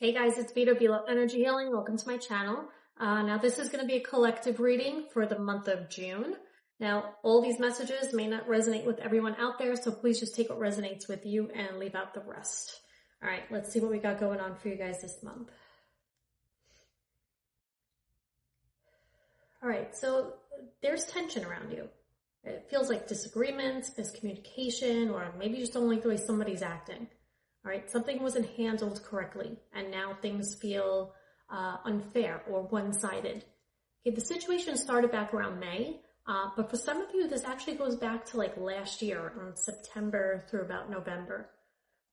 Hey guys, it's Vito Below Energy Healing. Welcome to my channel. Now this is going to be a collective reading for the month of June. Now all these messages may not resonate with everyone out there, so please just take what resonates with you and leave out the rest. All right, let's see what we got going on for you guys this month. All right, so there's tension around you. It feels like disagreements, miscommunication, or maybe you just don't like the way somebody's acting. All right, something wasn't handled correctly, and now things feel unfair or one-sided. Okay, the situation started back around May, but for some of you, this actually goes back to like last year, from September through about November.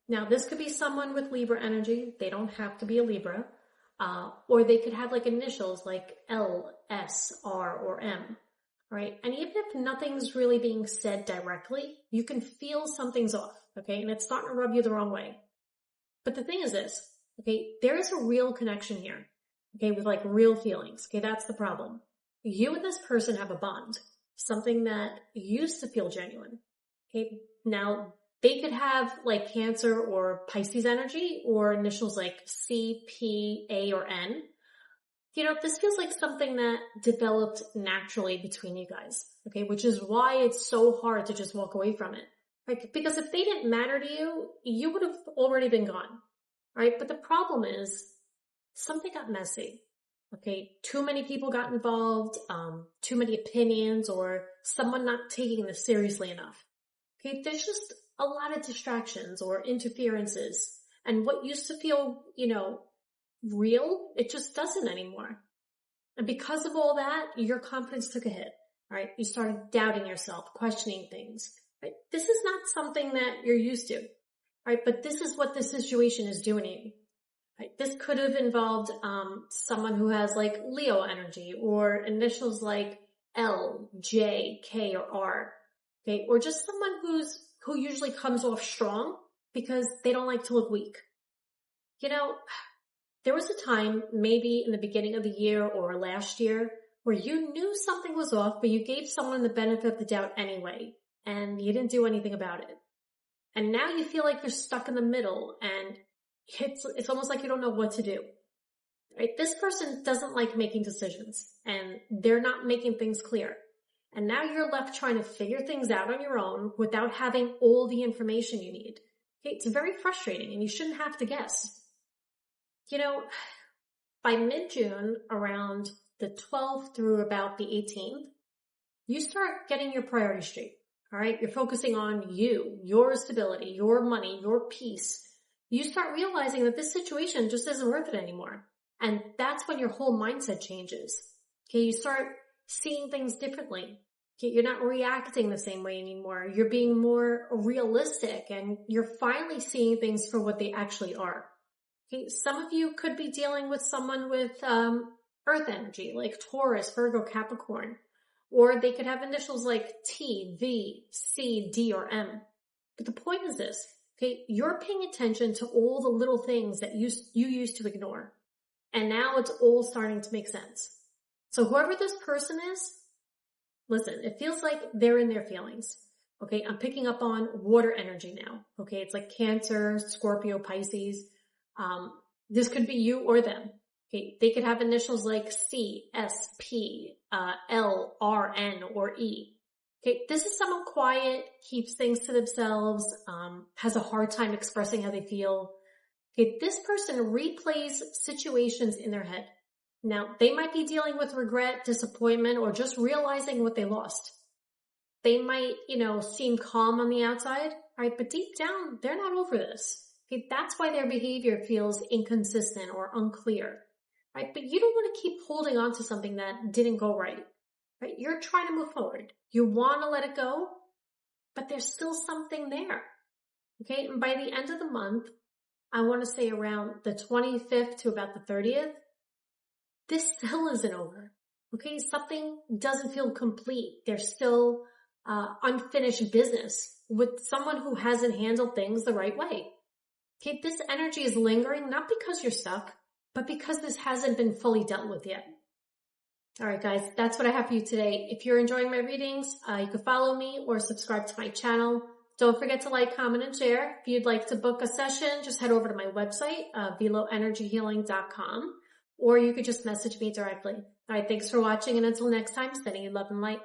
Now, this could be someone with Libra energy. They don't have to be a Libra, or they could have like initials like L, S, R, or M. Right? And even if nothing's really being said directly, you can feel something's off, okay? And it's starting to rub you the wrong way. But the thing is this, okay? There is a real connection here, okay? With like real feelings, okay? That's the problem. You and this person have a bond, something that used to feel genuine, okay? Now, they could have like Cancer or Pisces energy or initials like C, P, A, or N. You know, this feels like something that developed naturally between you guys, okay? Which is why it's so hard to just walk away from it, right? Because if they didn't matter to you, you would have already been gone, right? But the problem is something got messy, okay? Too many people got involved, too many opinions, or someone not taking this seriously enough, okay? There's just a lot of distractions or interferences, and what used to feel, you know, real, it just doesn't anymore. And because of all that, your confidence took a hit, right? You started doubting yourself, questioning things, right? This is not something that you're used to, right? But this is what this situation is doing to you, right? This could have involved someone who has like Leo energy or initials like L, J, K, or R, okay? Or just someone who usually comes off strong because they don't like to look weak. You know, there was a time, maybe in the beginning of the year or last year, where you knew something was off, but you gave someone the benefit of the doubt anyway, and you didn't do anything about it. And now you feel like you're stuck in the middle, and it's almost like you don't know what to do. Right? This person doesn't like making decisions, and they're not making things clear. And now you're left trying to figure things out on your own without having all the information you need. Okay? It's very frustrating, and you shouldn't have to guess. You know, by mid-June, around the 12th through about the 18th, you start getting your priorities straight, all right? You're focusing on you, your stability, your money, your peace. You start realizing that this situation just isn't worth it anymore. And that's when your whole mindset changes, okay? You start seeing things differently. Okay? You're not reacting the same way anymore. You're being more realistic, and you're finally seeing things for what they actually are. Okay, some of you could be dealing with someone with earth energy, like Taurus, Virgo, Capricorn. Or they could have initials like T, V, C, D, or M. But the point is this, okay, you're paying attention to all the little things that you used to ignore. And now it's all starting to make sense. So whoever this person is, listen, it feels like they're in their feelings. Okay, I'm picking up on water energy now. Okay, it's like Cancer, Scorpio, Pisces. This could be you or them. Okay, they could have initials like C, S, P, L, R, N, or E. Okay, this is someone quiet, keeps things to themselves, has a hard time expressing how they feel. Okay, this person replays situations in their head. Now, they might be dealing with regret, disappointment, or just realizing what they lost. They might, you know, seem calm on the outside, right? But deep down, they're not over this. Okay, that's why their behavior feels inconsistent or unclear, right? But you don't want to keep holding on to something that didn't go right? You're trying to move forward. You want to let it go, but there's still something there, okay? And by the end of the month, I want to say around the 25th to about the 30th, this still isn't over, okay? Something doesn't feel complete. There's still unfinished business with someone who hasn't handled things the right way. Okay, this energy is lingering, not because you're stuck, but because this hasn't been fully dealt with yet. All right, guys, that's what I have for you today. If you're enjoying my readings, you can follow me or subscribe to my channel. Don't forget to like, comment, and share. If you'd like to book a session, just head over to my website, veloenergyhealing.com, or you could just message me directly. All right, thanks for watching, and until next time, sending you love and light.